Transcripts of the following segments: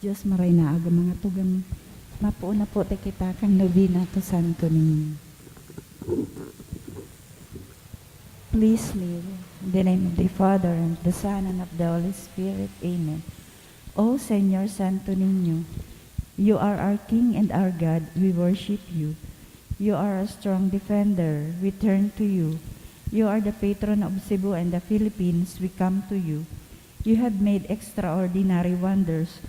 Diyos maray na aga mga tugang mapuuna po te kita kang nobina to santo ninyo. Please live in the name of the Father and the Son and of the Holy Spirit. Amen. O Señor Santo Niño, you are our King and our God. We worship you. You are a strong defender. We turn to you. You are the patron of Cebu and the Philippines. We come to you. You have made extraordinary wonders.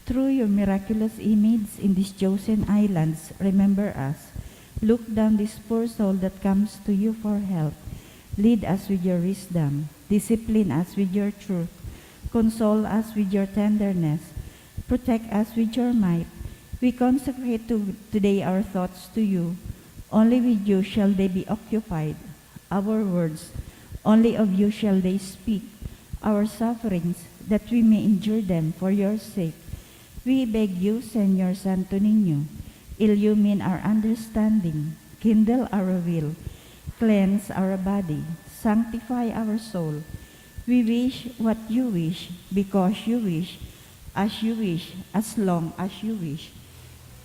Through your miraculous image in these chosen islands, remember us. Look down this poor soul that comes to you for help. Lead us with your wisdom. Discipline us with your truth. Console us with your tenderness. Protect us with your might. We consecrate today our thoughts to you. Only with you shall they be occupied. Our words, only of you shall they speak. Our sufferings, that we may endure them for your sake. We beg you, Señor Santo Niño, illumine our understanding, kindle our will, cleanse our body, sanctify our soul. We wish what you wish, because you wish, as long as you wish.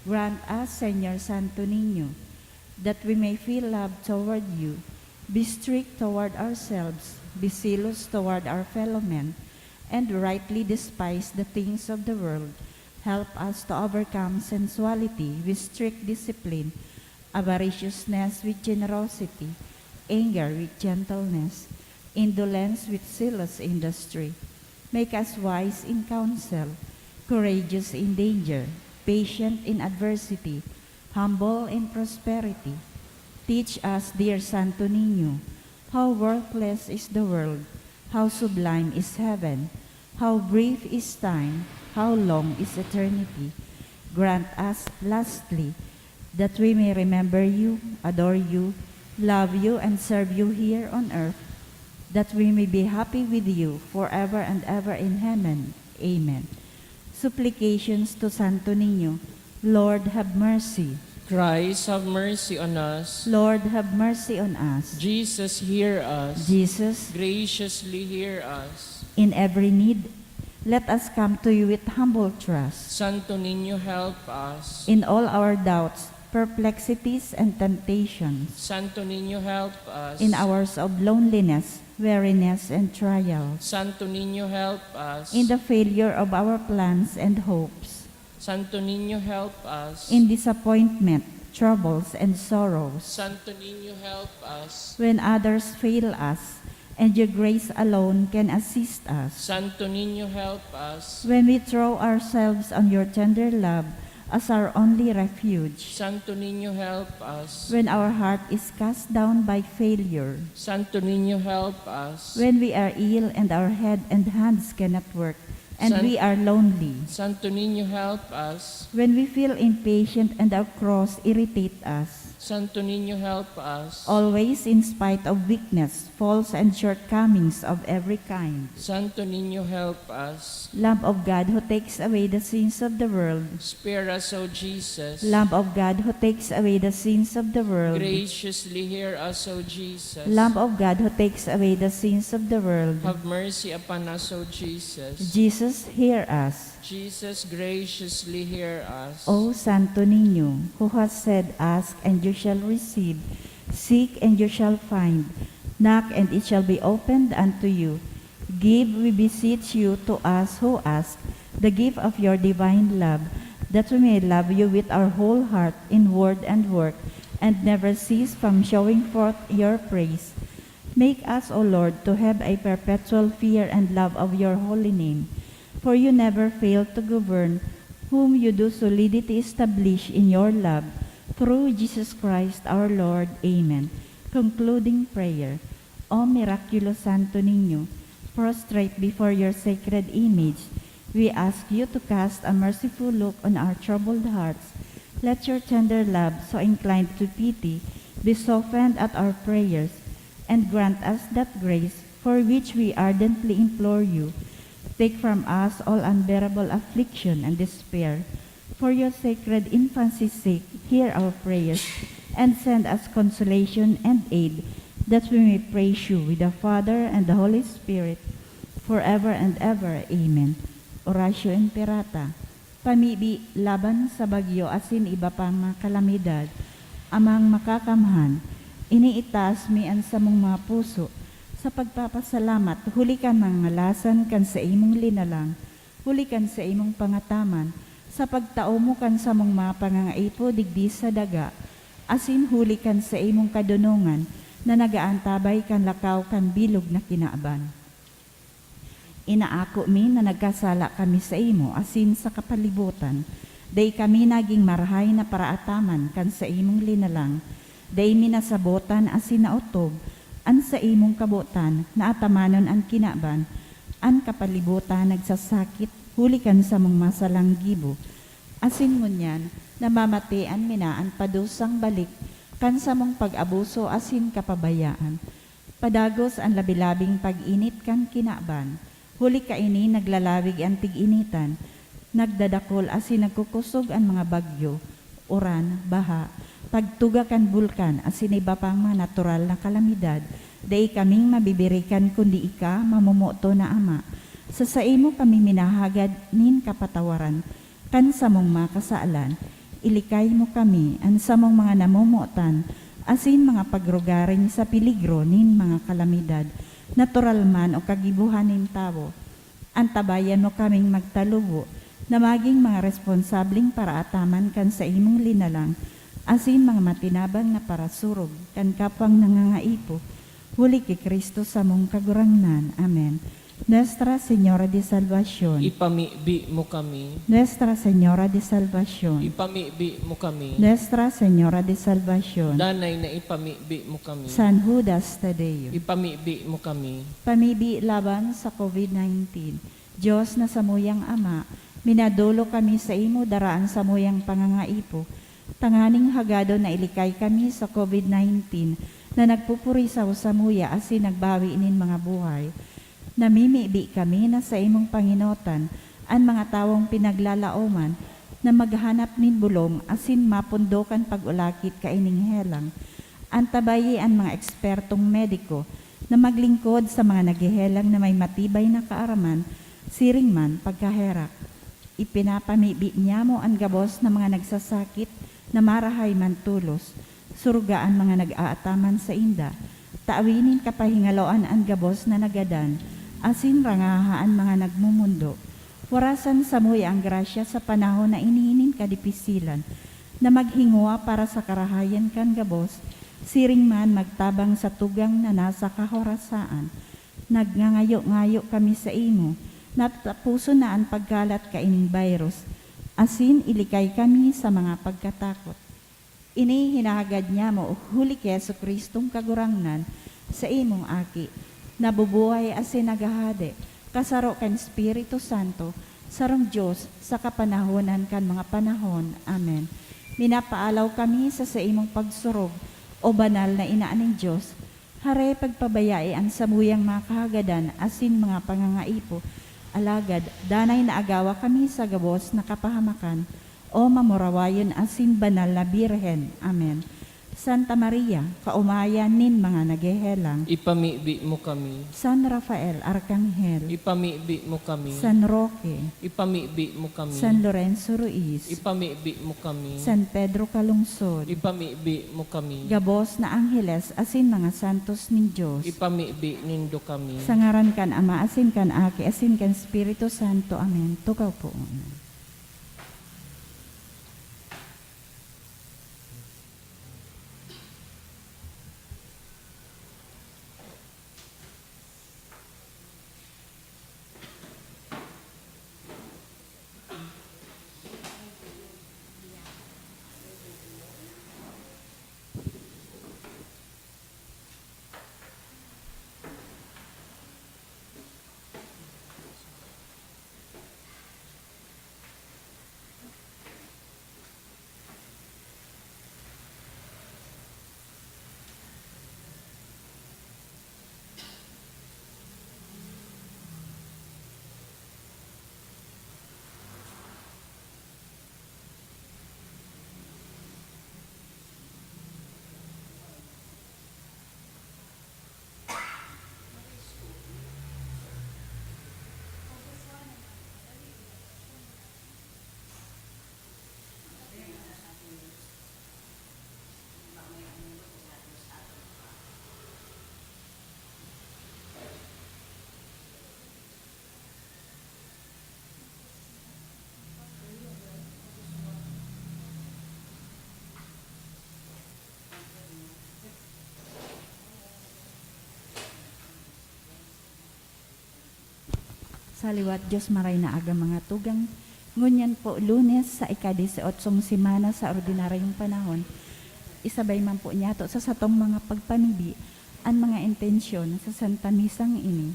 Grant us, Señor Santo Niño, that we may feel love toward you, be strict toward ourselves, be zealous toward our fellow men, and rightly despise the things of the world. Help us to overcome sensuality with strict discipline, avariciousness with generosity, anger with gentleness, indolence with zealous industry. Make us wise in counsel, courageous in danger, patient in adversity, humble in prosperity. Teach us, dear Santo Niño, how worthless is the world, how sublime is heaven, how brief is time, how long is eternity. Grant us, lastly, that we may remember you, adore you, love you, and serve you here on earth, that we may be happy with you forever and ever in heaven. Amen. Supplications to Santo Niño. Lord, have mercy. Christ, have mercy on us. Lord, have mercy on us. Jesus, hear us. Jesus, Graciously hear us. in every need, let us come to you with humble trust. Santo Niño, help us. In all our doubts, perplexities, and temptations, Santo Niño, help us. in hours of loneliness, weariness, and trials, Santo Niño, help us. in the failure of our plans and hopes, Santo Niño, help us. in disappointment, troubles, and sorrows, Santo Niño, help us. when others fail us, and your grace alone can assist us, Santo Niño, help us. when we throw ourselves on your tender love as our only refuge, Santo Niño, help us. when our heart is cast down by failure, Santo Niño, help us. when we are ill and our head and hands cannot work, and San- we are lonely, Santo Niño, help us. when we feel impatient and our cross irritate us, Santo Niño, help us. always in spite of weakness, faults, and shortcomings of every kind. Santo Niño, help us. Lamb of God who takes away the sins of the world, Spare us, O Jesus. Lamb of God who takes away the sins of the world, Graciously hear us, O Jesus. Lamb of God who takes away the sins of the world, Have mercy upon us, O Jesus. Jesus, hear us. Jesus, graciously hear us. O Santo Niño, who has said, ask and you shall receive, seek and you shall find, knock and it shall be opened unto you. Give, we beseech you, to us who ask, the gift of your divine love, that we may love you with our whole heart in word and work, and never cease from showing forth your praise. Make us, O Lord, to have a perpetual fear and love of your holy name. For you never fail to govern, whom you do solidity establish in your love, through Jesus Christ our Lord. Amen. Concluding prayer. O miraculous Santo Niño, prostrate before your sacred image, we ask you to cast a merciful look on our troubled hearts. Let your tender love, so inclined to pity, be softened at our prayers, and grant us that grace for which we ardently implore you, take from us all unbearable affliction and despair. For your sacred infancy's sake, hear our prayers, and send us consolation and aid, that we may praise you with the Father and the Holy Spirit, forever and ever. Amen. Oratio Imperata. Pamibi laban sa bagyo asin iba pang mga kalamidad, amang makakamhan, iniitaas mi ang samong mga puso, sa pagpapasalamat, hulikan mga ngalasan kan sa imong linalang, hulikan sa imong pangataman, sa pagtao mo kan sa mong mga pangangaipo digdi sa daga, asin hulikan sa imong kadunungan, na nagaantabay kan lakaw kan bilog na kinaaban. Inaako mi na nagkasala kami sa imo, asin sa kapalibutan, day kami naging marahay na paraataman kan sa imong linalang, day minasabotan asin naotob, an sa imong kabutan, na atamanon ang kinaban, an kapalibutan nagsasakit, hulikan sa mong masalang gibo, asin ngunyan, namamatian minaan padusang balik, kan sa mong pag-abuso asin kapabayaan, padagos ang labilabing pag-init kan kinaban, huli ka ini naglalawig ang tig-initan, nagdadakol asin nagkukusog ang mga bagyo, uran, baha, pagtuga kan bulkan asin iba pang mga natural na kalamidad, day kaming mabibirikan kundi ika mamumuto na ama. Sa imo kami minahagad nin kapatawaran, kan sa mong makasaalan, ilikay mo kami ang sa mong mga namumutan, asin mga pagrugaring sa piligro nin mga kalamidad, natural man o kagibuhan nin tao. Antabayan mo kaming magtalubo, na maging mga responsabling paraataman kan sa imong linalang, asin mga matinabang na parasurog, kan kapwang nangangaipo, huli kay Kristo sa mong kagurangnan. Amen. Nuestra Señora de Salvación, Ipamibi mo kami. Nuestra Señora de Salvación, Ipamibi mo kami. Nuestra Señora de Salvación, Danay na ipamibi mo kami. San Judas Tadeo. Ipamibi mo kami. Pamibi laban sa COVID-19. Diyos na samuyang Ama, minadulo kami sa imo daraan samuyang pangangaipo. Tanganing hagado na ilikay kami sa COVID-19 na nagpupurisaw sa muya asin nagbawi inin mga buhay. Namimibi kami na sa imong Panginotan ang mga tawong pinaglalaoman na maghanap nin bulong asin mapundokan pag-ulakit kaining helang. Antabayi ang mga ekspertong mediko na maglingkod sa mga naghihelang na may matibay na kaaraman, siring man pagkaherak. Ipinapamibi niya mo ang gabos na mga nagsasakit na marahay man tulos, surugaan mga nag-aataman sa inda, taawinin kapahingaloan ang gabos na nagadan, asin rangahaan mga nagmumundo. Warasan sa muya ang grasya sa panahon na inihinin kadipisilan, na maghingwa para sa karahayan kan gabos, siring man magtabang sa tugang na nasa kahorasaan. Nagngangayo-ngayo kami sa imo, natapuso na ang pagkalat kaining virus, asin ilikay kami sa mga pagkatakot. Ini hinahagad niya mo, huli kay Jesucristong kagurangnan, sa imong aki, nabubuhay asin nagahade, kasaro kan Espiritu Santo, sarong Diyos sa kapanahonan kan mga panahon. Amen. Minapaalaw kami sa imong pagsurog, o banal na inaaning Diyos, hare pagpabayai ang samuyang mga kahagadan asin mga pangangaipo, alagad danay na agawa kami sa gabos na kapahamakan, o mamurawayon asin banal na Birhen. Amen. Santa Maria, kaumayan nin mga naghehelang, Ipamibi mo kami. San Rafael, Arkanghel, Ipamibi mo kami. San Roque, Ipamibi mo kami. San Lorenzo Ruiz, Ipamibi mo kami. San Pedro Calungsod, Ipamibi mo kami. gabos na angheles asin mga santos ning Diyos, Ipamibi nindo kami. sa ngaran kan Ama asin kan Aki asin kan Espiritu Santo. Amen. Tukaw po. Saliwat Diyos maray na aga mga tugang. Ngunyan po Lunes sa ika-18 semana sa ordinaryong panahon. Isabay man po niya to sa satong mga pagpanibi ang mga intensyon sa Santa Misang ini.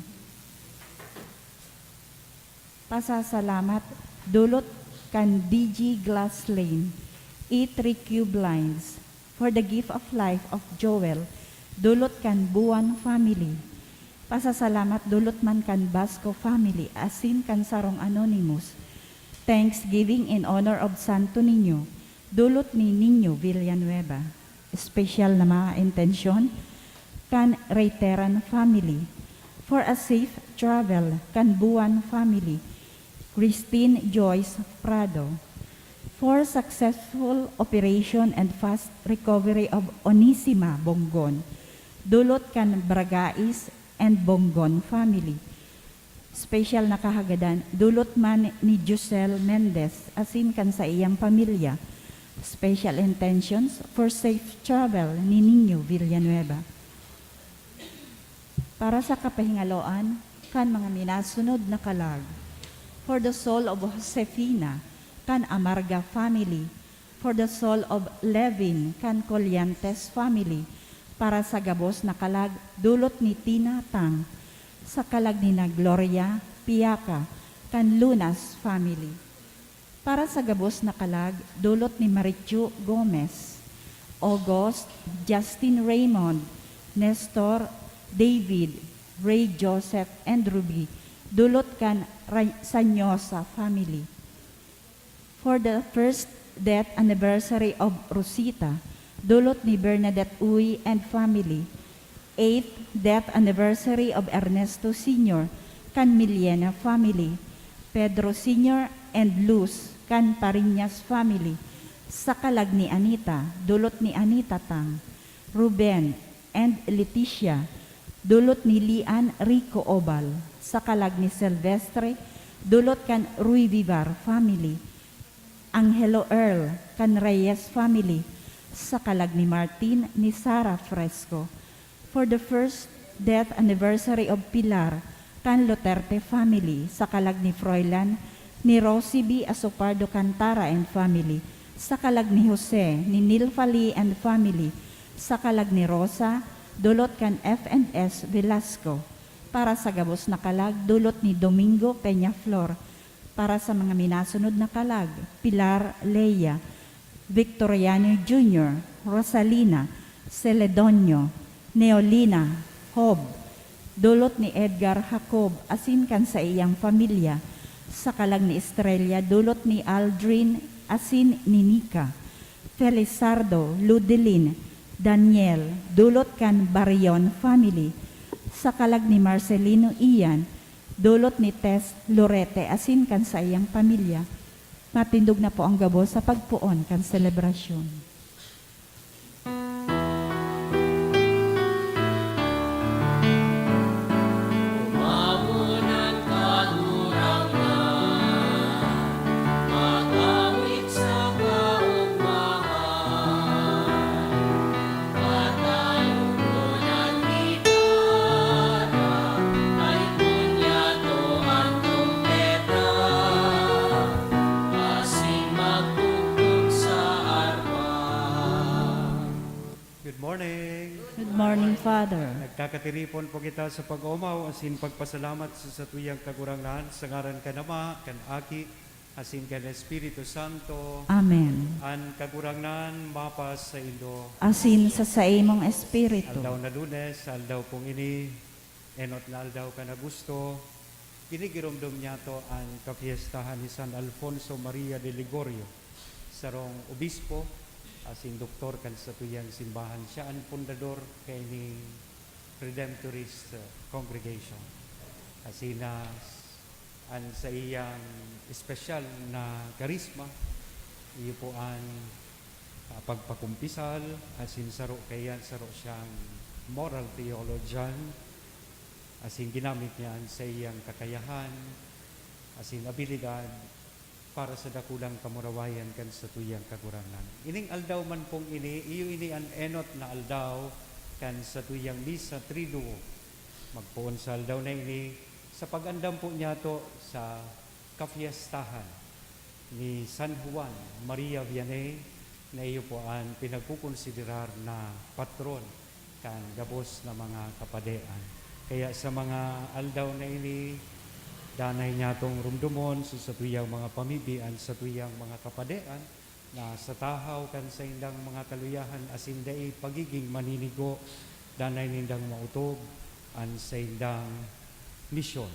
Pasasalamat dulot kan DG Glass Lane, E3Q Blinds, for the gift of life of Joel, dulot kan Buwan family. Pasasalamat dulot man kan Basco family, asin kan Sarong Anonymous. Thanksgiving in honor of Santo Niño, dulot ni Niño Villanueva. Special na mga intensyon kan Reiteran family. For a safe travel kan Buwan family. Christine Joyce Prado. For successful operation and fast recovery of Onisima Bonggon, dulot kan Bragais and Bonggon family. Special na kahagadan, dulot man ni Giselle Mendez, asin kan sa iyang pamilya. Special intentions for safe travel ni Niño Villanueva. Para sa kapahingaloan, kan mga minasunod na kalag. For the soul of Josefina, kan Amarga family. For the soul of Levin, kan Colliantes family. Para sa gabos na kalag, dulot ni Tina Tang. Sa kalag ni na Gloria Piaca, kan Lunas family. Para sa gabos na kalag, dulot ni Marichu Gomez, August, Justin Raymond, Nestor, David, Ray Joseph, and Ruby, dulot kan Sanyosa family. For the first death anniversary of Rosita, dulot ni Bernadette Uy and family. 8th death anniversary of Ernesto Sr., kan Miliena family. Pedro Sr. and Luz, kan Pariñas family. Sa kalag ni Anita, dulot ni Anita Tang. Ruben and Leticia, dulot ni Lian Rico Obal. Sa kalag ni Silvestre, dulot kan Rui Vivar family. Angelo Earl, kan Reyes family. Sa kalag ni Martin ni Sara Fresco. For the first death anniversary of Pilar, kan Luterte family. Sa kalag ni Froilan, ni Rosie B. Asopardo Cantara and family. Sa kalag ni Jose, ni Nilfali and family. Sa kalag ni Rosa, dulot kan F&S Velasco. Para sa gabos na kalag, dulot ni Domingo Peñaflor. Para sa mga minasunod na kalag, Pilar Leia, Victoriano Jr., Rosalina, Celedonio, Neolina, Hob, dulot ni Edgar Jacob, asin kan sa iyang pamilya. Sa kalag ni Estrella, dulot ni Aldrin, asin ni Nika. Felizardo, Ludelin, Daniel, dulot kan Barion family. Sa kalag ni Marcelino Ian, dulot ni Tess Lorete, asin kan sa iyang pamilya. Matindog na po ang gabo sa pagpuon kan selebrasyon. Good morning, Father. Nagkakatiripon po kita sa pag-umaw, asin pagpasalamat sa tuyang kagurangan, sa ngaran ka Ama, kan Aki, asin kan Espiritu Santo, Amen. an kagurangan mapas sa Indo. Asin sa saimong espiritu. Aldaw na Lunes, aldaw pong ini, enot na aldaw ka na gusto, ginigiromdom niya to ang kapiestahan ni San Alfonso Maria de Ligorio, sarong obispo, asin doktor kan sa tuyang simbahan. Siya ang fundador kay ni Redemptorist Congregation. Asin na ang sa iyang espesyal na karisma, iyo po ang pagpakumpisal, asin saro kayan, saro siyang moral theologian, asin ginamit niya sa iyang kakayahan, asin abilidad, para sa dakulang kamurawayan kan sa tuyang kagurangan. Ining aldaw man pong ini, iyo ini an enot na aldaw kan sa tuyang misa triduo. Magpuon sa aldaw na ini, sa pag-andam po niya to sa kafiestahan ni San Juan Maria Vianney na iyo po ang pinagkukonsiderar na patron kan gabos na mga kapadean. Kaya sa mga aldaw na ini, danay niya itong rumdumon sa tuyang mga pamibian, sa tuyang mga kapadean, na sa tahaw kan sa indang mga kaluyahan asin dai pagiging maninigo, danay nindang mautob an sa indang misyon,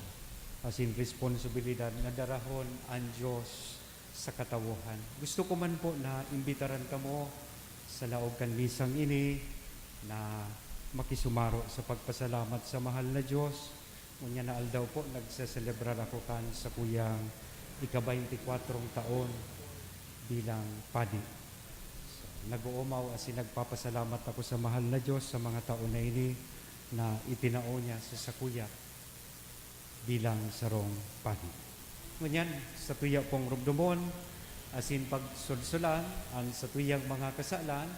asin responsibilidad na darahon ang Diyos sa katawuhan. Gusto ko man po na imbitaran kamo sa laog kan misang ini na makisumaro sa pagpasalamat sa mahal na Diyos. Ngunya na aldaw po, nagsaselebrar ako kan sa kuyang ika-24 taon bilang padi. So, nag-uumaw asin nagpapasalamat ako sa mahal na Diyos sa mga taon na ini na itinao niya sa sakuya bilang sarong padi. Ngunyan, sa tuya pong rubdomon, asin pagsulsulan, ang sa tuyang mga kasalan,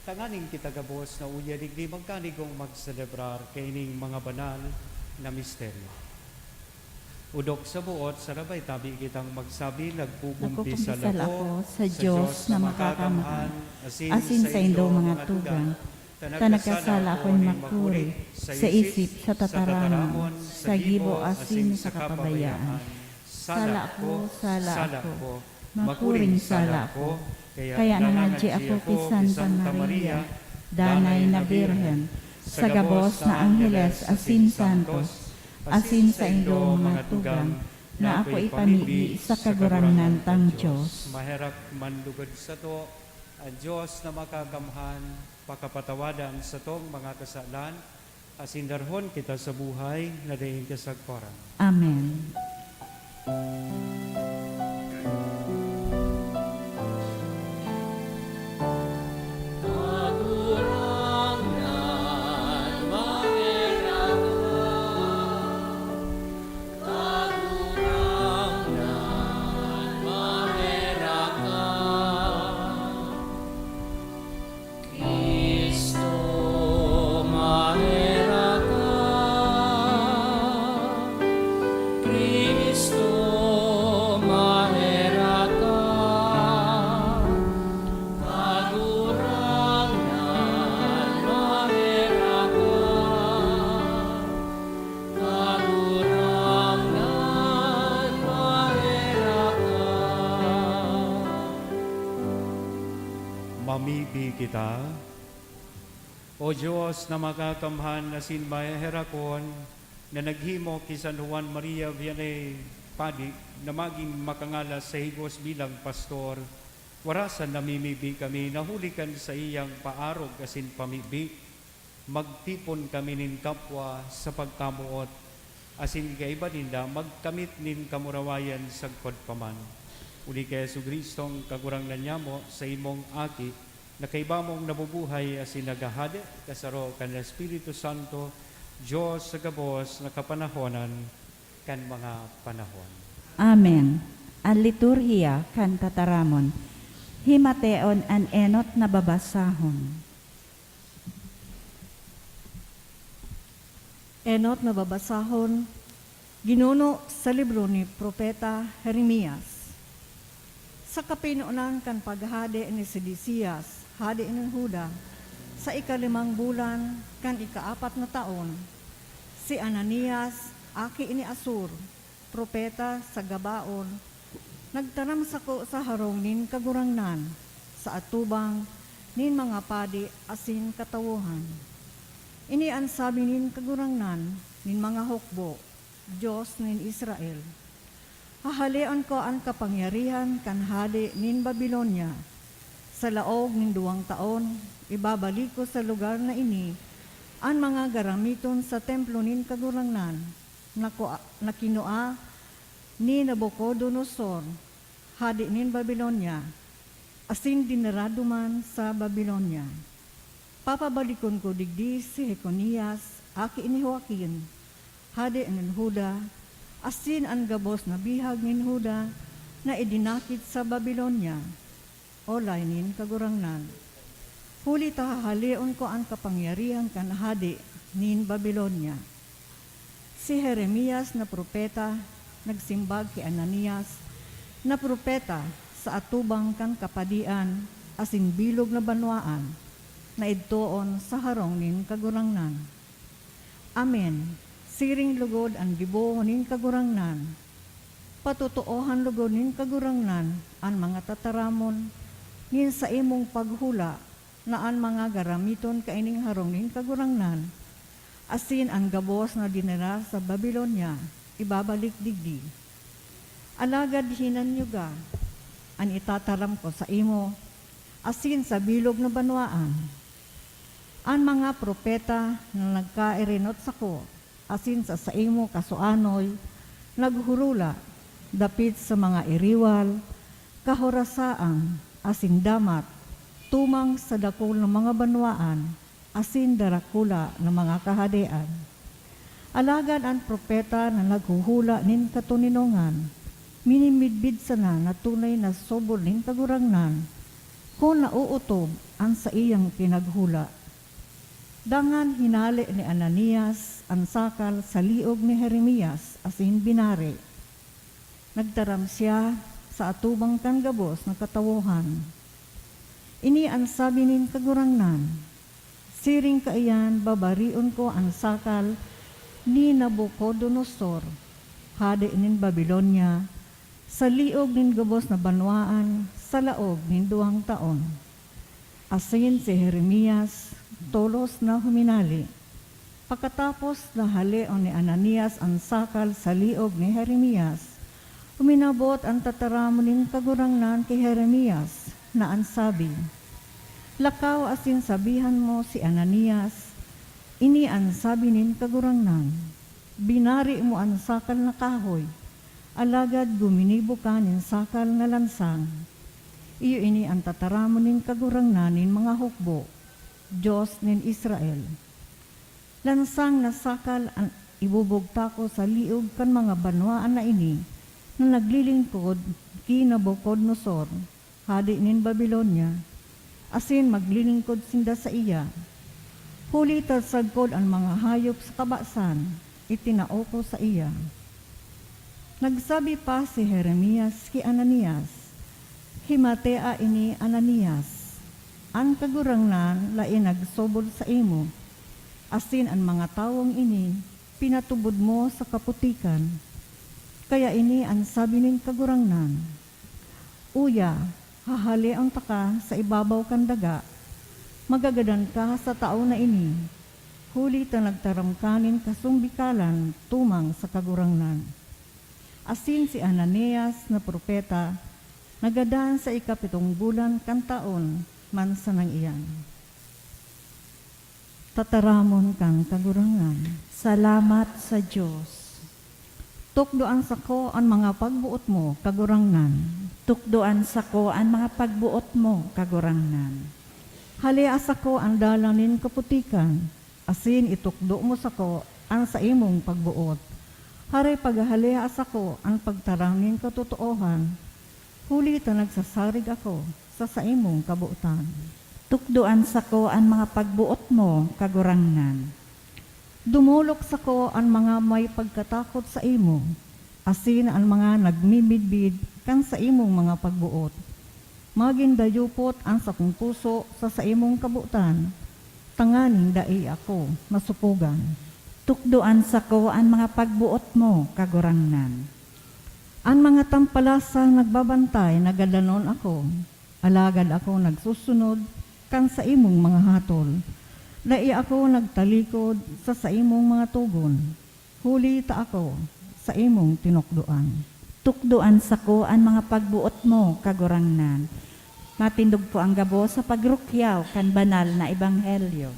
tanganing kita gabos na uya digdi magkanigong magselebrar kaining mga banal na misteryo. Udok sa buot, sarabay tabi kitang magsabi, nagpukumpisal ako sa Diyos na makakamhan, asin sa indo mga tugang, tanagkasala ako'y makuri, sa isip, sa tataramon, sa gibo, asin sa kapabayaan. Sala ko, makuring sala ko, kaya nanadji ako kay Santa Maria, danay na Birhen, sa gabos na Angeles, asin santos, asin sa indo mga tugang, na ako ipamigi sa kagurangnan tang Diyos. Maherap manlugod sa to, ang Diyos na makakamhan, pakapatawadan sa tong mga kasalan, asin darhon kita sa buhay, na daing kasagparan. Amen. Mamibi kita, O Diyos na makakamhan asin maherakon, na naghimo kay San Juan Maria Vianney Padi na maging makangalas sa higos bilang pastor, warasan namimibi kami, nahulikan sa iyang paarog asin pamibi, magtipon kami nin kapwa sa pagkamuot, asin kaiba ninda magkamit nin kamurawayan sa paman. Uli kay Jesucristong kagurang nanyamo sa imong aki, na kaiba mong nabubuhay asin nagahade, kasaro kan Espiritu Santo, Diyos sa gabos na kapanahonan kan mga panahon. Amen. Ang liturhiya kan tataramon, himateon an enot na babasahon. Enot na babasahon, ginuno sa libro ni Propeta Jeremias. Sa kapinuunan kan paghade ni Sedecias, hadi ng Huda, sa ika-5 bulan kan ika-4 na taon, si Ananias, aki ini Asur, propeta sa Gabaon, nagtaram sako sa harong nin kagurangnan, sa atubang nin mga padi asin katawuhan. Ini ang sabi nin kagurangnan, nin mga hukbo, Diyos nin Israel. Hahalian ko ang kapangyarihan kan hadi nin Babilonia. Sa laog nin 2 taon, ibabalik ko sa lugar na ini ang mga garamiton sa templo nin kagurangnan na kinua ni Nabucodonosor, hadi nin Babilonia, asin dinarado man sa Babilonia. Papabalikon ko digdi si Jeconias, aki ni Joaquin, hadi nin Huda, asin ang gabos na bihag nin Huda na idinakit sa Babilonia, o nin kagurangnan. Huli tahahalion ko ang kapangyarihan kan hadi nin Babilonia. Si Jeremias na propeta nagsimbag kay Ananias na propeta sa atubang kan kapadian asin bilog na banwaan na idtoon sa harong nin kagurangnan. Amen. Siring lugod ang gibo nin kagurangnan. Patutuohan lugod nin kagurangnan ang mga tataramon nin sa imong paghula na ang mga garamiton kaining harong nin kagurangnan. Asin ang gabos na dinala sa Babylonia, ibabalik digdi. Alagad hinanyuga, ang itataram ko sa imo, asin sa bilog na banwaan. Ang mga propeta na nagkairinot sa ko, asin sa imo kasuanoy, naghurula, dapit sa mga iriwal, kahorasaan, asin damat, tumang sa dakol ng mga banwaan, asin darakula ng mga kahadean. Alagad ang propeta na naghuhula nin katuninongan, minimidbid sana na tunay na sobol nin kagurangnan, kung nauutob ang sa iyang pinaghula. Dangan hinali ni Ananias ang sakal sa liog ni Jeremias asin binari. Nagtaram siya sa atubang kanggabos na katawuhan. Ini ang sabi nin kagurangnan, siring kaiyan babarion ko ang sakal ni Nabucodonosor, hadi nin Babylonia, sa liog nin gabos na banwaan sa laog nin 2 taon. Asin si Jeremias, tolos na huminali. Pagkatapos na haleon ni Ananias ang sakal sa liog ni Jeremias, uminabot ang tataramon nin kagurangnan kay Jeremias na ang sabi, lakaw asin sabihan mo si Ananias, ini ang sabi nin kagurangnan, binari mo ang sakal na kahoy, alagad guminibo ka nin sakal na lansang. Iyo ini ang tataramon nin kagurangnan nin mga hukbo, Diyos nin Israel. Lansang na sakal ang ibubugta ko sa liog kan mga banwaan na ini, na naglilingkod ki Nabucodonosor, hadi nin Babylonia, asin maglilingkod sinda sa iya. Huli tagsagkod ang mga hayop sa kabasan, itinao ko sa iya. Nagsabi pa si Jeremias kay Ananias, himatea ini Ananias, ang kagurangnan lain nagsobol sa imo, asin ang mga tawong ini pinatubod mo sa kaputikan. Kaya ini ang sabi nin kagurangnan, uya, hahali ang taka sa ibabaw kan daga, magagadan ka sa tao na ini, huli ta nagtaram kanin kasumbikalan tumang sa kagurangnan. Asin si Ananias na propeta, nagadaan sa 7 bulan kan taon, man sa nang iyan. Tataramon kang kagurangan. Salamat sa Diyos. Tukdoan sa ko ang mga pagbuot mo, kagurangan. Tukdoan sa ko ang mga pagbuot mo, kagurangnan. Halia sa ko ang dalanin kaputikan, asin itukdo mo sa ko ang sa imong pagbuot. Hari paghalia sa ko ang pagtaramin katotoohan, huli ta nagsasarig ako sa imong kabuutan. Tukdoan sa ko ang mga pagbuot mo, kagurangnan. Dumulok sa ko ang mga may pagkatakot sa imo, asin ang mga nagmimidbid kan sa imong mga pagbuot. Magindayupot ang sakong puso sa imong kabuutan, tanganing dai ako masupugan. Tukdoan sa ko ang mga pagbuot mo, kagurangnan. Ang mga tampalasang nagbabantay, nagadanon ako, alagad ako nagsusunod kan sa imong mga hatol. Dai ako nagtalikod sa imong mga tugon, huli ta ako sa imong tinukdoan. Tukdoan sa ko ang mga pagbuot mo, kagurangnan. Matindog po ang gabo sa pagrukyaw kan banal na ebanghelyo.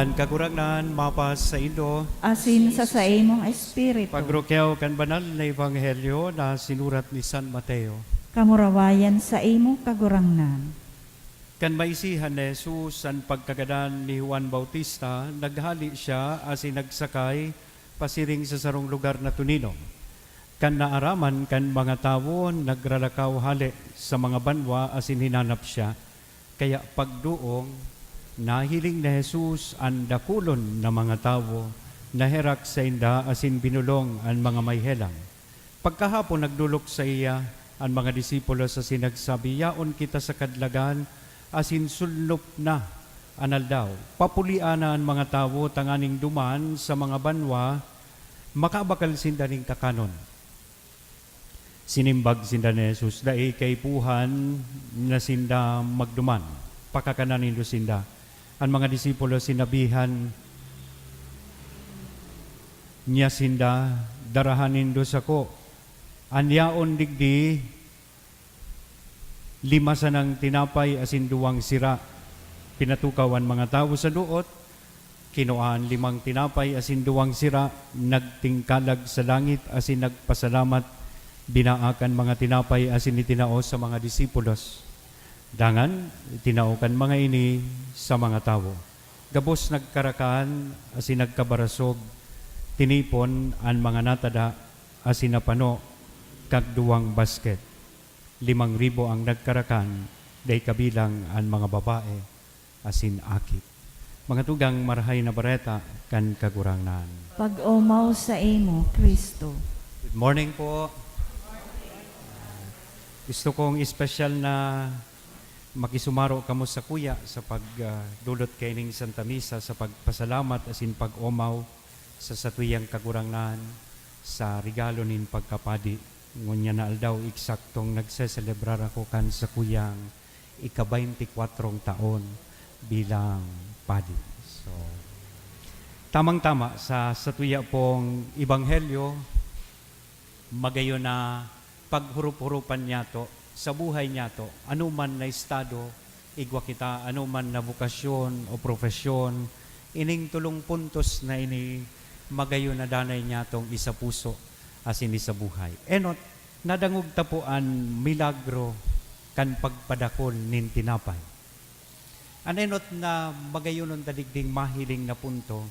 Ang kagurangnan mapas sa Indo, asin sa imong espiritu. pagrukyaw kan banal na ebanghelyo na sinurat ni San Mateo. Kamurawayan sa imong kagurangnan. Kan maisihan ni Jesus ang pagkagadan ni Juan Bautista, naghali siya asin nagsakay pasiring sa sarong lugar na tuninom. Kan naaraman kan mga tawo nagralakaw hali sa mga banwa asin hinanap siya. Kaya pagduong nahiling na Jesus ang dakulon na mga tawo, naherak sa inda asin binulong ang mga may helang. Pagkahapon nagdulok sa iya ang mga disipulo sa sinagsabi, yaon kita sa kadlagan asin sulnop na anal daw. Papulian na ang mga tawo tanganing duman sa mga banwa, makabakal sinda ning kakanon. Sinimbag sinda ni Jesus, dai kay puhan na sinda magduman, pakakanan nindo sinda. Ang mga disipulo sinabihan niya sinda, darahan nindo sako. Anyaon digdi, 5 sanang tinapay asin 2 sira. Pinatukawan mga tao sa duot, kinuhaan 5 tinapay asin 2 sira, nagtingkalag sa langit asin nagpasalamat, binaakan mga tinapay asin itinao sa mga disipulos. Dangan, itinaokan mga ini sa mga tao. Gabos nagkarakan asin nagkabarasog, tinipon ang mga natada asin napano kag 2 basket. 5,000 ang nagkarakan, day kabilang ang mga babae asin akit. Mga tugang marahay na bareta kan kagurangnan. Pag-umaw sa imo, Kristo. Good morning po. Gusto kong espesyal na makisumaro kamo sa kuya sa pagdulot kay ning Santa Misa sa pagpasalamat asin pag-umaw sa satuyang kagurangnan sa regalo nin pagkapadi. Ngunya na aldaw eksaktong nagseselebrar ako kan sa kuyang ika-24 taon bilang padi. So, tamang-tama sa satuya pong ebanghelyo, magayon na paghurup-hurupan niya to, sa buhay niya to, anuman na estado, igwa kita, anuman na bukasyon o profesyon, ining tulong puntos na ini, magayon na danay niya tong isa puso asin isa buhay. Enot, nadangog tapuan milagro kan pagpadakol nin tinapay. Anenot na magayonon tadigding mahiling na punto,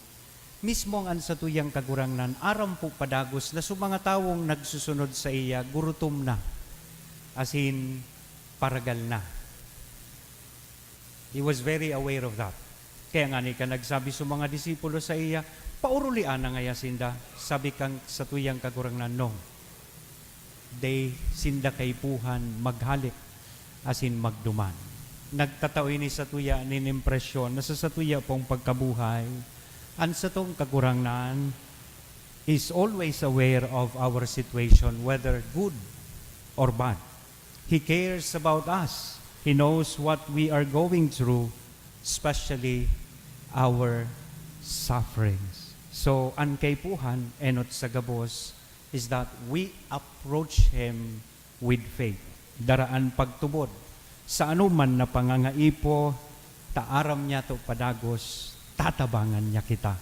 mismo ang ansatuyang kagurangnan, aram po padagos na mga tawong nagsusunod sa iya, gurutom na, asin paragal na. He was very aware of that. Kaya nga ni ka nagsabi sa mga disipulo sa iya, paurulian na ngaya sinda, sabi kang sa tuyang kagurangnan, no. They sinda kay puhan maghalik, asin magduman. Nagtatao ini sa tuya nin impresyon na sa tuya pong pagkabuhay, ang sa tong kagurangnan is always aware of our situation, whether good or bad. He cares about us. He knows what we are going through, especially our sufferings. So, ang kaypuhan, enot sa gabos, is that we approach Him with faith. Daraan pagtubod. Sa anuman na pangangaipo, taaram niya to padagos, tatabangan niya kita.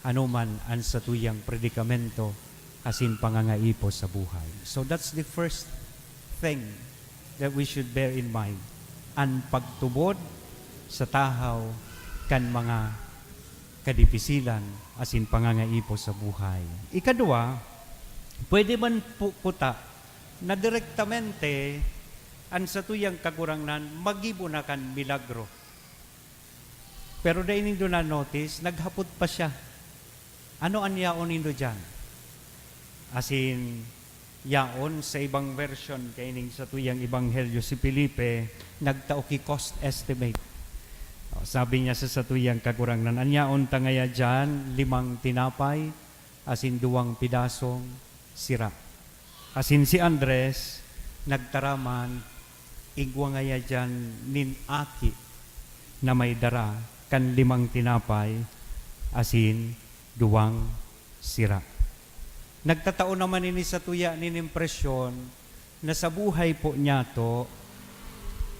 Anuman ang satuyang predikamento, asin pangangaipo sa buhay. So that's the first thing that we should bear in mind. Ang pagtubod sa tahaw kan mga kadipisilan, asin pangangaipo sa buhay. Ikadua, pwede man puta na direktamente ang satuyang kagurangnan magibo na kan milagro. Pero dahil nindo na notice, naghapot pa siya. Ano ang yaon nindo dyan? As in, yaon sa ibang version kay ning satuyang ebanghelyo si Felipe, nagtaoki cost estimate. Sabi niya sa satuyang kagurangnan, ang yaon tangaya dyan, 5 tinapay, asin 2 pidasong sira. Asin si Andres, nagtaraman, igwa ngaya dyan nin aki na may dara kan 5 tinapay asin 2 sira. Nagtatao naman ini sa tuya nin impresyon na sa buhay po niya to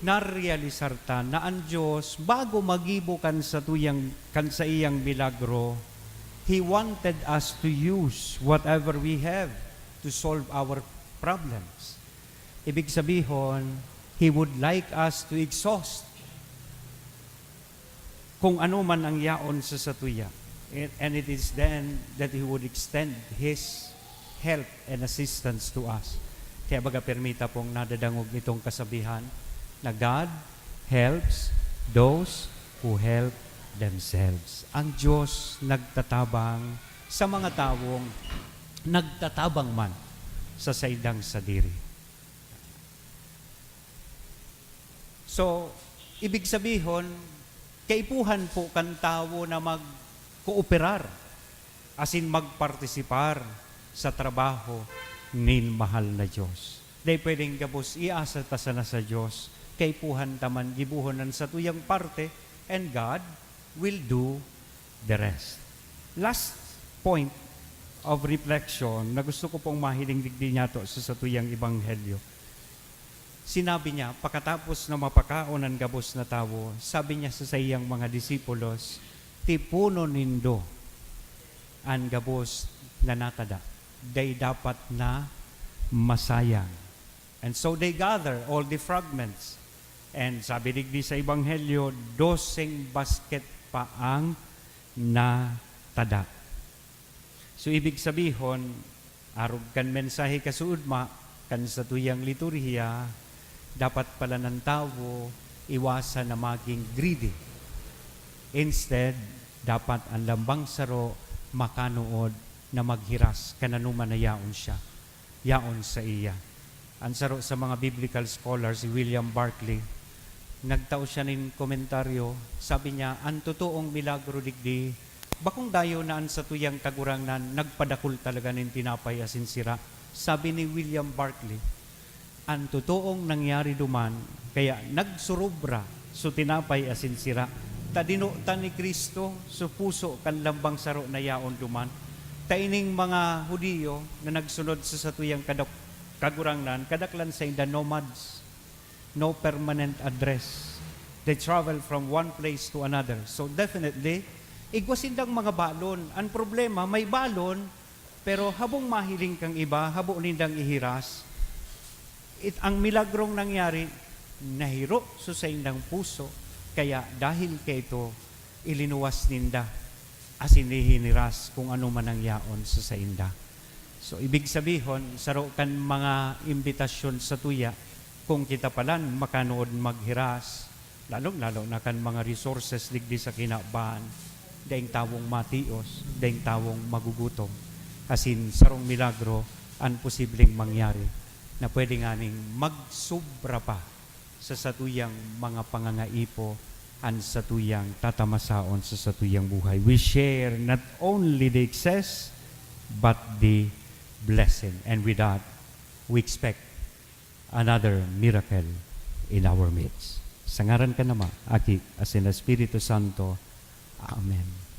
narealisar ta na ang Diyos bago magibo kan sa iyang milagro, He wanted us to use whatever we have to solve our problems. Ibig sabihin, He would like us to exhaust kung ano man ang yaon sa satuya. And it is then that He would extend His help and assistance to us. Kaya baga permita pong nadadangog nitong kasabihan na God helps those who help themselves. Ang Diyos nagtatabang sa mga taong nagtatabang man sa saydang sadiri. So, ibig sabihin, kaipuhan po kan tao na mag-kooperar, asin magpartisipar sa trabaho ni mahal na Diyos. Dahil pwedeng gabos iasa ta sana sa Diyos, kaipuhan taman gibuhonan sa tuyang parte, and God will do the rest. Last point of reflection na gusto ko pong mahiling digdi niya to sa tuyang Ebanghelyo. Sinabi niya, pagkatapos na mapakaon ang gabos na tao, sabi niya sa iyang mga disipulos, tipuno nindo ang gabos na natada. They dapat na masayang. And so they gather all the fragments. And sabi digdi sa Ebanghelyo, 12 basket pa ang natada. So ibig sabihin, arog kan mensahe kasuudma, kan sa tuyang liturhiya, dapat pala ng tao iwasan na maging greedy. Instead, dapat ang lambang saro makanood na maghiras kananuman na yaon siya. Yaon sa iya. Ang saro sa mga biblical scholars, si William Barclay, nagtao siya ng komentaryo, sabi niya, ang totoong milagro digdi, bakong dayo na ang sa tuyang kagurangnan, nagpadakul talaga ng tinapay asin sira. Sabi ni William Barclay, ang totoong nangyari duman, kaya nagsurubra so tinapay asin sira. Tadinutan ni Kristo so puso kan lambang saro na yaon duman. Taining mga Hudiyo na nagsunod sa satuyang kagurangnan, kadaklan sa the nomads, no permanent address. They travel from one place to another. So definitely, igwasindang mga balon. Ang problema, may balon, pero habong mahiling kang iba, habong nindang ihiras, ang milagrong nangyari, nahiro sa indang puso, kaya dahil kay ito, ilinuwas ninda, asin hiniras kung ano man ang yaon sa sainda. So, ibig sabihin, saro kan mga imbitasyon sa tuya, kung kita palan makanood maghiras, lalo na kan mga resources digdi sa kinabaan, daing tawong matios, daing tawong magugutom. Asin, sarong milagro, ang posibleng mangyari, na pwede nga ning magsubra pa sa satuyang mga pangangaipo, ang satuyang tatamasaon sa satuyang buhay. We share not only the excess, but the blessing. And with that, we expect another miracle in our midst. Sa ngaran ka naman, Aki, asin na Espiritu Santo. Amen.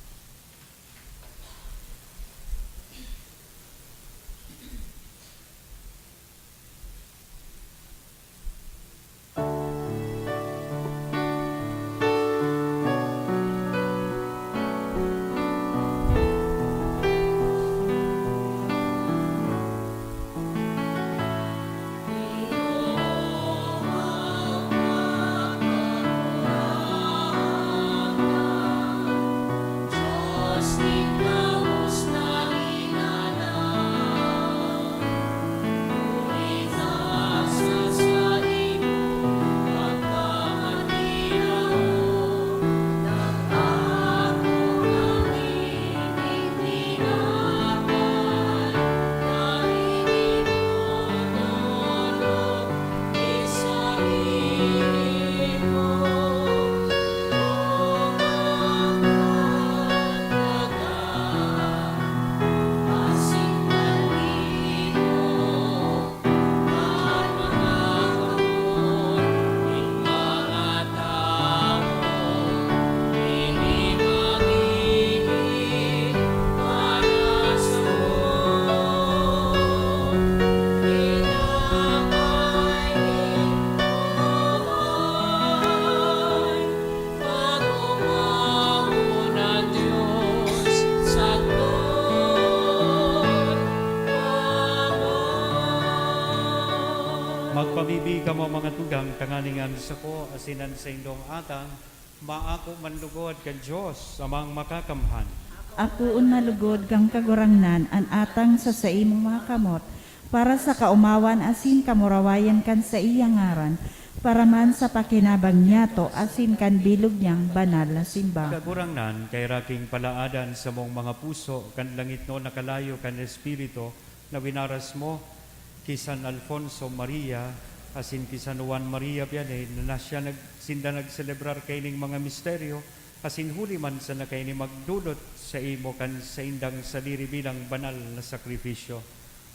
Mamibi ka mo mga tugang tanganingan sa ko asinan sa indong atang maako manlugod ka Diyos amang makakamhan. Ako unalugod kang kagurangnan an atang sa imong mga kamot para sa kaumawan asin kamurawayan kan sa iyang ngaran para man sa pakinabang niyato asin kan bilog niyang banal na simba. Kagurangnan kay raking palaadan sa mong mga puso kan langit no nakalayo kan Espiritu na winaras mo kisan Alfonso Maria asin kisan Juan Maria Vianney na siya sinda nagselebrar kaining mga misteryo asin huli man sa nakaini magdulot sa imo kan sa indang saliri bilang banal na sakripisyo.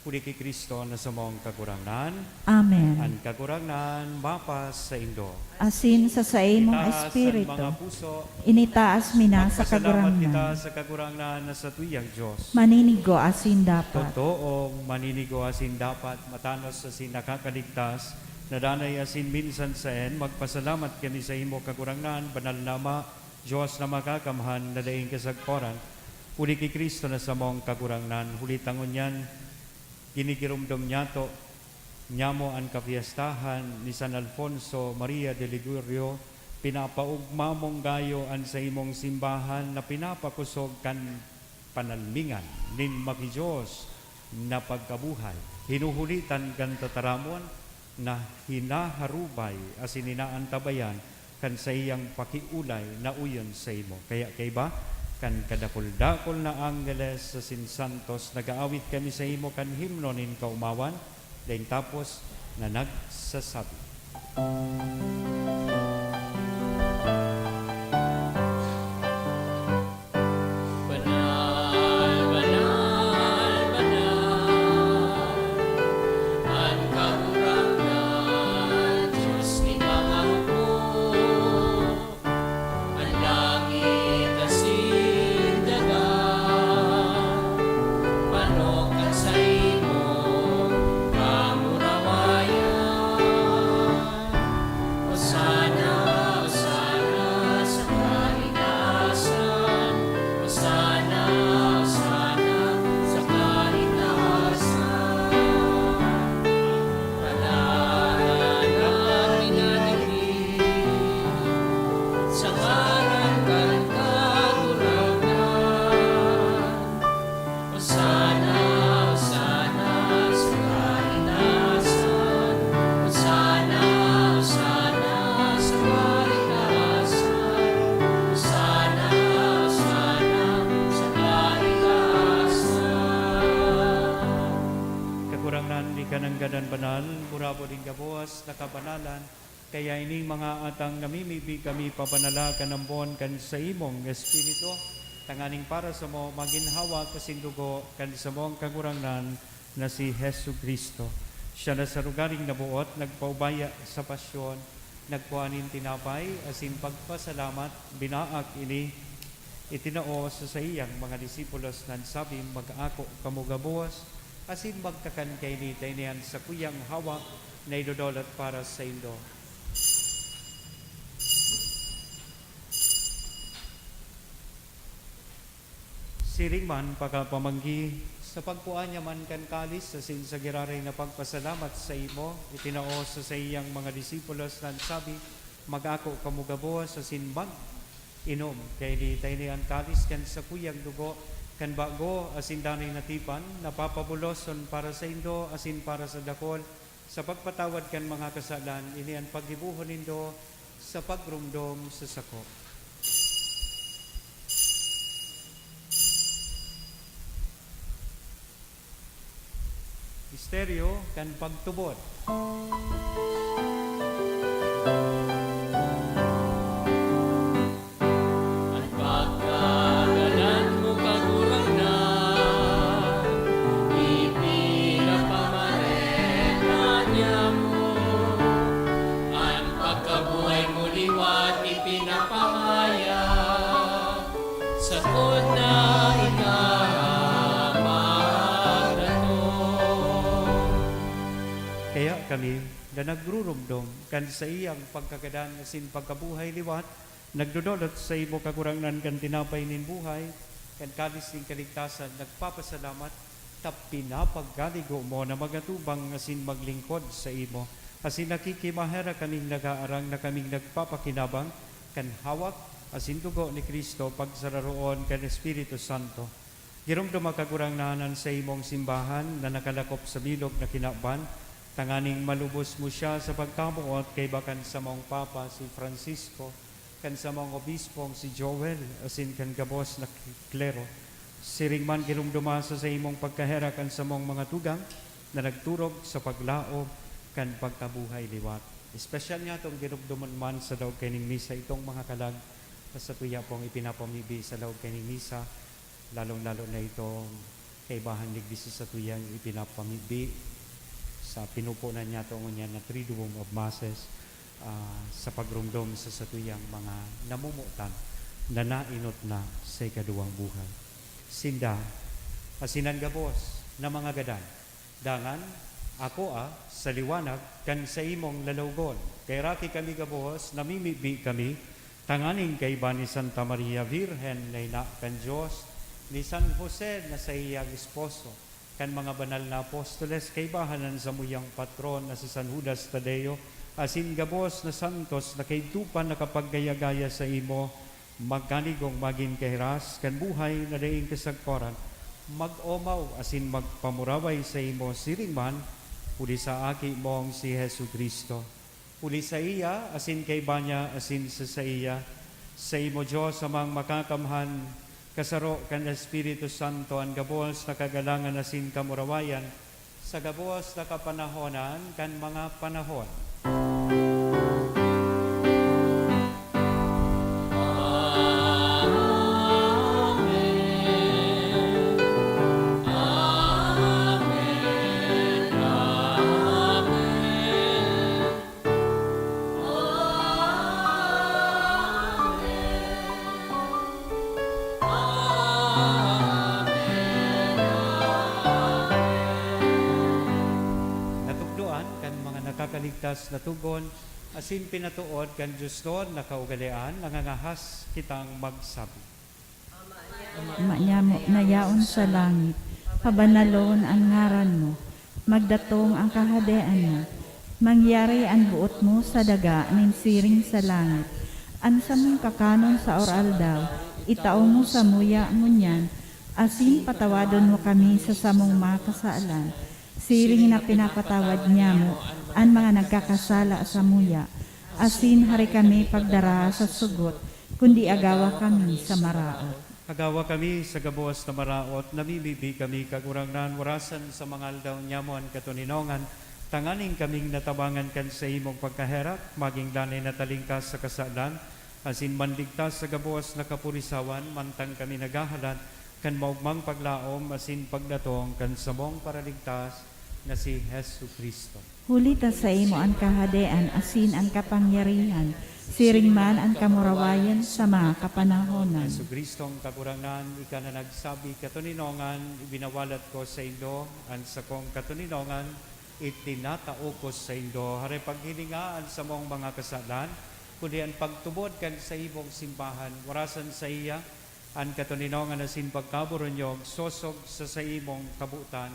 Huli kay Kristo na sa mong kagurangnan. Amen. Ang kagurangnan mapas sa indo. Asin sa imong Itaas ang espiritu, mga puso. initaas mina sa Magpasalamat kita kagurangnan. sa kagurangnan na sa tuyang Diyos. Maninigo asin dapat. Totoong maninigo asin dapat matanos asin nakakaligtas na danay asin minsan sa magpasalamat kami sa imo kagurangnan banal nama Diyos na makakamhan na daing kasagporan. Huli kay Kristo na sa mong kagurangnan. Huli tangon yan ginigirumdom niyato nyamo ang kapiyastahan ni San Alfonso Maria de Ligurio pinapaugma mong gayo an sa imong simbahan na pinapakusog kan panalmingan nin makijos na pagkabuhay hinuhulitan kan tataramon na hinaharubay asin inaantabayan kan sa iyang pakiulay na uyon sa imo kaya kay ba kan kadakol-dakol na angeles sa sinsantos nagaawit kami sa imo kan himno nin kaumawan daing tapos na nagsasabi. Banal, banal, banal, ang kagurangan, Diyos ni mga hukbo, ang langit asin dagat, manok ang sa imo, kamurawayan. Hosana, Hosana sa kaligtasan, Hosana, Hosana sa kaligtasan. Panalan ang minanagin, sa ngaran kang katurangan. Hosana, Hosana sa kaligtasan, Hosana, Hosana sa kaligtasan, Hosana, Hosana sa kaligtasan. Kakurangnan di kananggadan banal, murabo din gabuas, nakabanalan, kaya ini mga atang namimibi kami pabanala kanambon kan sa imong Espiritu, tanganing para sa mo maginhawa kasindugo kan sa mong kagurangnan na si Hesu Kristo. Siya na sa lugaring nabuot, nagpaubaya sa pasyon, nagkuhanin tinapay, asin pagpasalamat, binaak ini, itinao sa iyang mga disipulos nan sabi mag-ako kamugabuas, asin magkakan kay ni tainian sa kuyang hawak na idodolot para sa indo. Siring man pagkapamanggi sa pagkuan niya man kan kalis sa sa giraray na pagpasalamat sa imo itinao sa iyang mga disipulos nan sabi mag-ako kamugabuas sa sinbag inom kay di tayo ang kalis kan sa kuyang dugo kan bago asin danay natipan napapabuloson para sa indo asin para sa dakol sa pagpatawad kan mga kasalan ini ang paghibuhon nindo sa pagrumdom sa sako. Misteryo kan pagtubod. Ang pagkagalan mo kagurangnan, ipinapamaretnan niya mo. Ang pagkabuhay mo liwat ipinapamaya, sakot na Kaya kami na nagrurumdom kan sa iyang pagkagadan asin pagkabuhay liwat, nagdudolot sa imo kagurangnan kan tinapay nin buhay, kan kalis ning kaligtasan, nagpapasalamat, tap pinapagaligo mo na magatubang asin maglingkod sa imo. Asin nakikimahera kaming nagaarang na kaming nagpapakinabang kan hawak asin dugo ni Kristo pagsararoon kan Espiritu Santo. Girom dumakagurang nahanan sa imong simbahan na nakalakop sa bilog na kinaban, tanganing malubos mo siya sa pagkamuot kay bakan sa mong Papa si Francisco, kan sa mong obispong si Joel, asin kan gabos na klero. Siring man girom dumasa sa imong pagkahera kan sa mong mga tugang na nagturog sa paglaob kan pagkabuhay liwat. Espesyal niya itong ginugdumon man sa daog kaning misa itong mga kalag sa tuya pong ipinapamibi sa daog kaning misa, lalong-lalo na itong kaibahan ligdisi sa tuyang ipinapamibi sa pinupunan niya itong niya na Triduum of Masses sa pagrumdom sa tuyang mga namumutan na nainot na sa ikaduwang buhay. Sinda, asinan gabos na mga gadan, dangan, ako sa liwanag kan sa imong lalawgon. Kay raki kami gabuhos, namimibi kami, tanganing kay ba ni Santa Maria Virgen na ina kan Diyos, ni San Jose na sa iyang esposo, kan mga banal na apostoles, kay bahanan sa muyang patron na si San Judas Tadeo, asin gabos na santos na kay tupan na kapag gaya-gaya sa imo, magkanigong maging kahiras, kan buhay na daing kasagkoran, mag-omaw asin magpamuraway sa imo siringman, puli sa aki mong si Hesu Kristo. Puli sa iya, asin kay banya, asin sa iya, sa imo Diyos amang makakamhan, kasaro kan Espiritu Santo, ang gabos na kagalangan asin kamurawayan, sa gabos na kapanahonan, kan mga panahon. Kaligtas na tugon, asin pinatuod kan Diyos doon na kaugalian, nangangahas kitang magsabi. Ama niya mo nayaon sa langit, pabanalon ang ngaran mo, magdatong ang kahadean mo, mangyari ang buot mo sa daga, ninsiring sa langit, ansa mong kakanon sa oral daw, itao mo sa muya mo niyan, asin patawadon mo kami sa samong mga kasaalan, siring na pinapatawad niya mo, ang mga nagkakasala sa muya, asin hari kami pagdara sa sugot, kundi agawa kami sa maraot. Agawa kami sa gabos na maraot, namimibi kami kagurangnan, warasan sa mga aldaw nyamon katuninongan, tanganing kaming natabangan kan sa imong pagkaherap, maging danay natalingkas sa kasalan, asin manligtas sa gabos na kapurisawan, mantang kami nagahalan, kan maugmang paglaom, asin pagdatong kan samong paraligtas, na si Hesu Kristo. Hulita sa imo ang kahadean, asin ang kapangyarihan, siring man ang kamurawayan sa mga kapanahonan. Hesu Kristo ang kagurangan, ika na nagsabi katuninongan, ibinawalat ko sa Indo, ang sa kong katuninongan, itinataukos sa Indo, hari paghilingaan sa mong mga kasalan, kundi ang pagtubod kan sa imong simbahan, warasan sa iya, ang katuninongan na sin pagkaburonyog, sosog sa imong kabutan,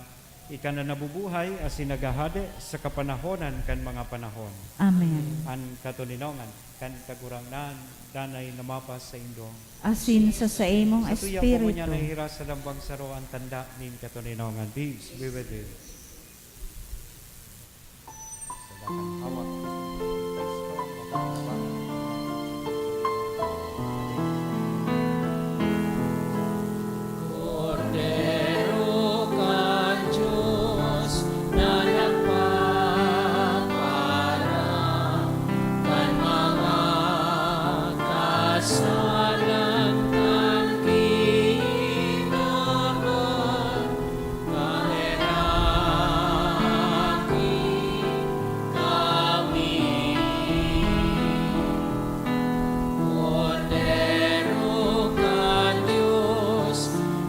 ika na nabubuhay asin nagahade sa kapanahonan kan mga panahon. Amen. Ang katuninongan kan kagurangnan danay namapas sa Indo. Asin sa imong Sa tuya po mo niya espiritu. nahira sa lambang saro ang tanda nin katuninongan. Peace be with you. Sa dakang hawak. Cordero ka Diyos na nagpaparang kan mga kasalan kan kinaban, kaheraki kami. Cordero ka Diyos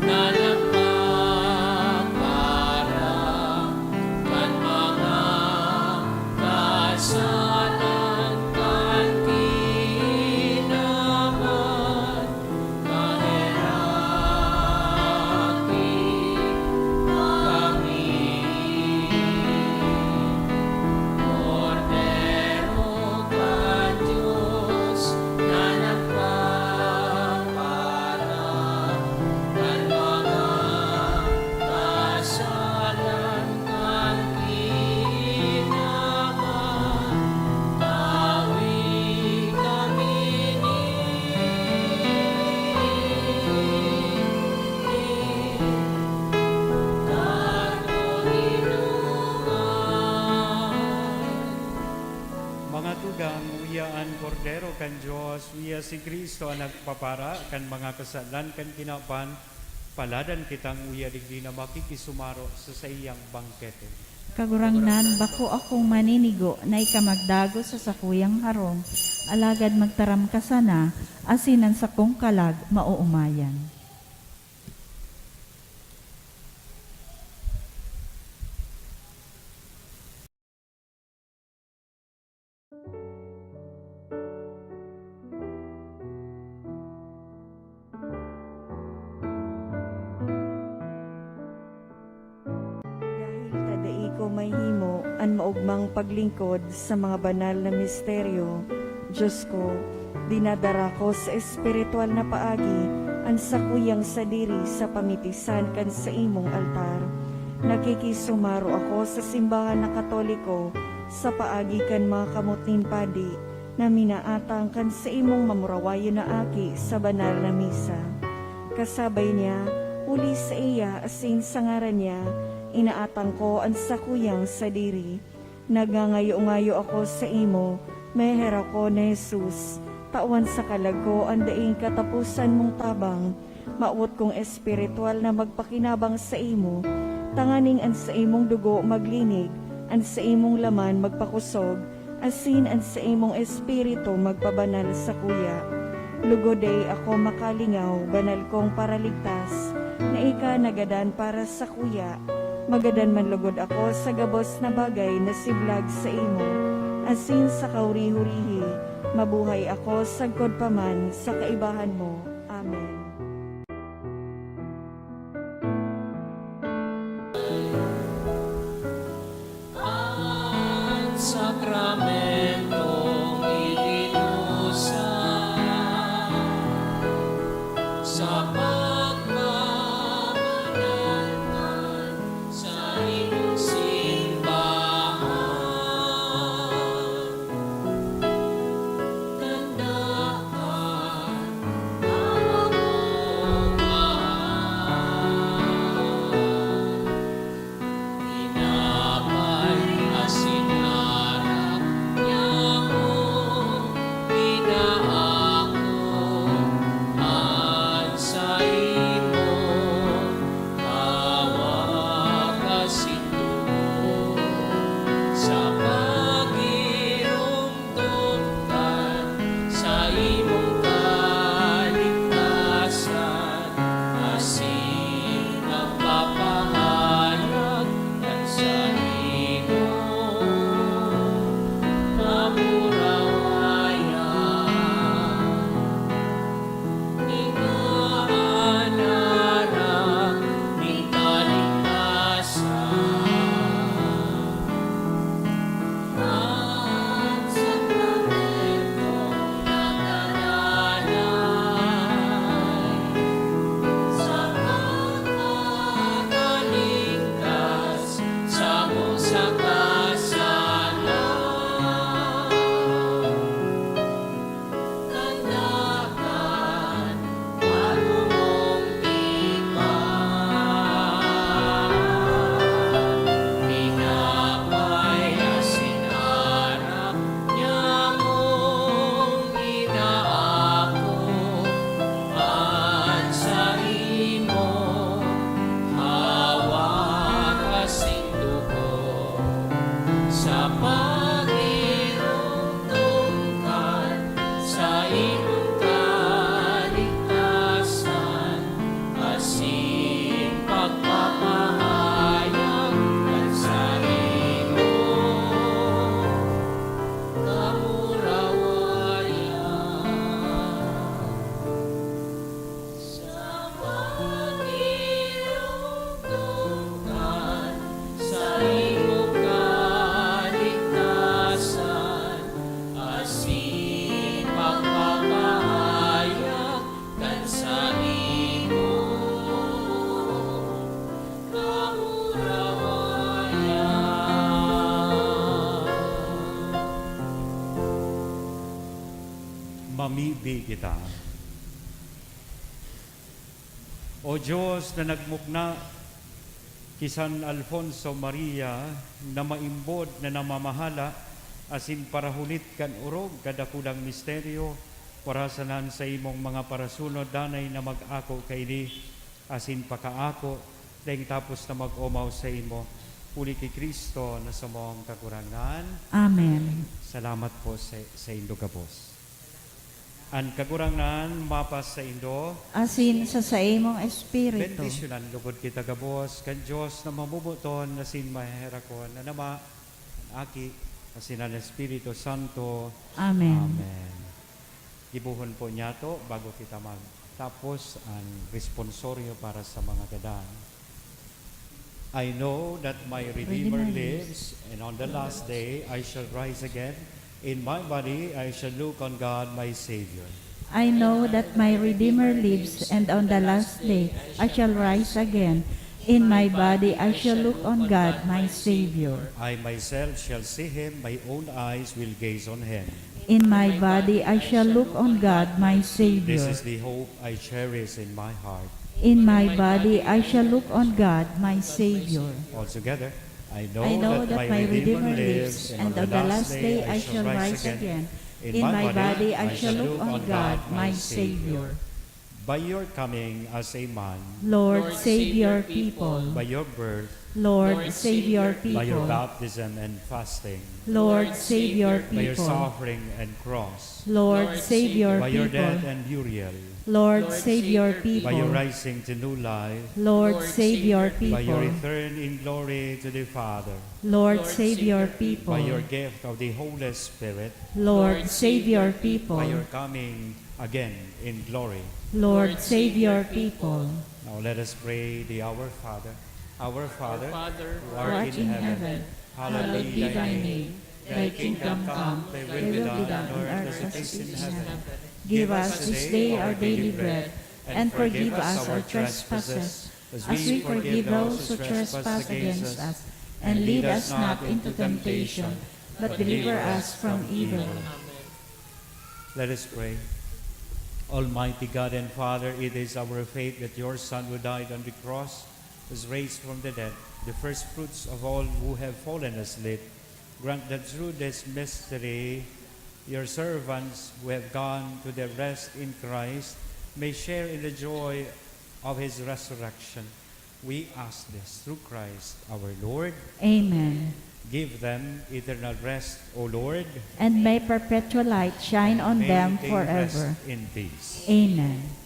na nagpaparang kan mga kasalan kan kinaban, ang uyaan kordero kan Dios, uya si Kristo ang nagpapara kan mga kasalan kan kinapan, paladan kitang uya digdi na makikisumaro sa sayang bangkete. Kagurangnan, bako akong maninigo na ikamagdago sa sakuyang harong, alagad magtaram ka sana, asinan sa kong kalag, mauumayan. Dahil tadai ko may himo, an maugmang paglingkod sa mga banal na misteryo, Diyos ko, dinadara ko sa espiritual na paagi, ang sakuyang sadiri sa pamitisan kan sa imong altar. Nakikisumaro ako sa simbahan na Katoliko, sa paagi kan mga kamutnin padi, na minaatang kan sa imong mamurawayo na aki sa banal na misa. Kasabay niya, uli sa iya asin sa ngaran niya, inaatang ko ang sakuyang sadiri. Nagangayo-ngayo ako sa imo, meher ako na Jesus. Tawan sa kalagko ang daing katapusan mong tabang, maawot kong espiritual na magpakinabang sa imo, tanganing an sa imong dugo maglinig, an sa imong laman magpakusog, asin an sa imong espiritu magpabanal sa kuya. Lugoday ako makalingaw, banal kong paraligtas, na ika nagadan para sa kuya. Magadan man lugod ako sa gabos na bagay na siblag sa imo, asin sa kauri-hurihi, mabuhay ako sagkod paman sa kaibahan mo. Amen. Ang sakramentong itinusan sa pagmamahalan sa iyong simbahan. Tandaan ang akong mahal. Inapay asinarap niya mo, inaako at sa imo, hawak kasinto sa pagirumtungkan sa imong kaligtasan, asin ang papahayag ng sa imo kamurawayan. Ingaanarang ni kaligtasan. Ang sakramentong nakalalay sa pagkakalingkas sa mong sa kasalan. Tandaan ano mong tipan, pinapay asinarap niya mong inaako at sa imo, hawak kasing dugo sa pagirumtungkan sa imong kaligtasan, asin pagpapahayag at sa imo kamurawayan. Sa pagirumtungkan sa imong kaligtasan, asin pagpapahayag kan sa imo kamurawayan. Mamibi kita. O Diyos na nagmukna kay San Alfonso Maria na maimbod na namamahala asin parahulit kan urog kadakulang misteryo, parasanan sa imong mga parasunod danay na mag-ako kaili, asin pakaako, dahil tapos na mag-umaw sa imo, puli kay Kristo na sa mong kakurangan. Amen. Salamat po sa Indo Gabos. Ang kakurangan mapas sa Indo, Asin sa imong espiritu. bendisyonan lugod kita Gabos, kan Diyos na mamubuton na sin maherakon, na nama, aki, asin ang Espiritu Santo. Amen. Amen. Ibuhon po niya to bago kita magtapos ang responsoryo para sa mga gadan. I know that my Redeemer lives, and on the last day I shall rise again. In my body I shall look on God my Savior. I know that my Redeemer lives, and on the last day I shall rise again. In my body I shall look on God, my Savior. I myself shall see him, my own eyes will gaze on him. In my body I shall look on God, my This Savior. is the hope I cherish in my heart. In my body I shall look on God, my Savior. Altogether, I I know that my Redeemer lives, and on the last day I shall rise again. In my body I shall look on God, my Savior. By your coming as a man, Lord, save your people. by your birth, Lord, save your by your people. baptism and fasting, Lord, save your by your people. suffering and cross, Lord, save your by your death people. and burial, Lord, save your by your people. rising to new life, Lord, save your by your people. return in glory to the Father, Lord, save your people. by your gift of the Holy Spirit, Lord, save your people. by your coming again in glory. Lord, save your people. Now let us pray the Our Father. Our Father, Father, who Who art in heaven, hallowed be thy name. Thy kingdom come, thy will be done on earth as it is in heaven. Give us this day our daily bread, and forgive us our trespasses, as we forgive those who trespass against us. And lead us not into temptation, but deliver us from evil. let us pray. Almighty God and Father, it is our faith that your Son who died on the cross was raised from the dead, the first fruits of all who have fallen asleep. Grant that through this mystery, your servants who have gone to their rest in Christ may share in the joy of his resurrection. We ask this through Christ our Lord. Amen. Give them eternal rest, O Lord. And may perpetual light shine on May them they forever. rest in peace. Amen.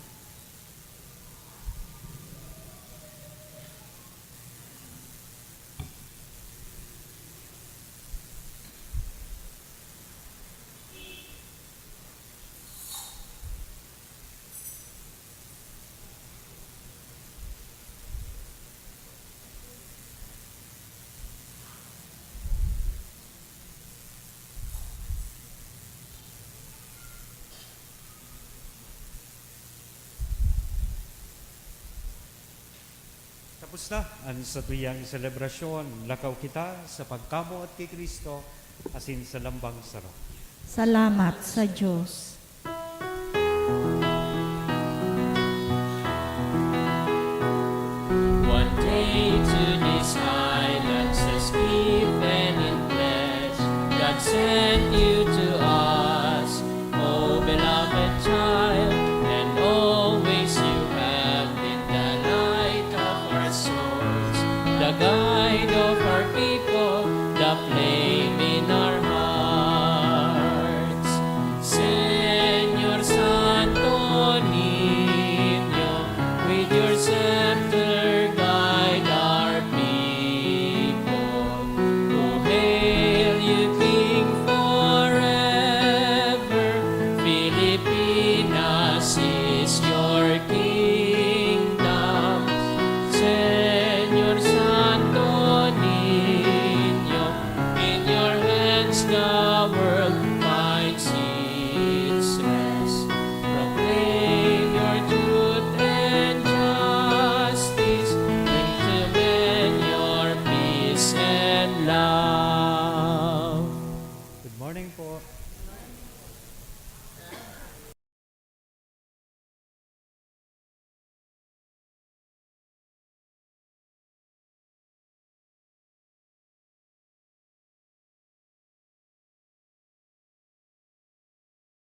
Tapos na ang satuyang selebrasyon. Lakaw kita sa pagkamo at kay Kristo asin sa lambang sarap. Salamat sa Diyos.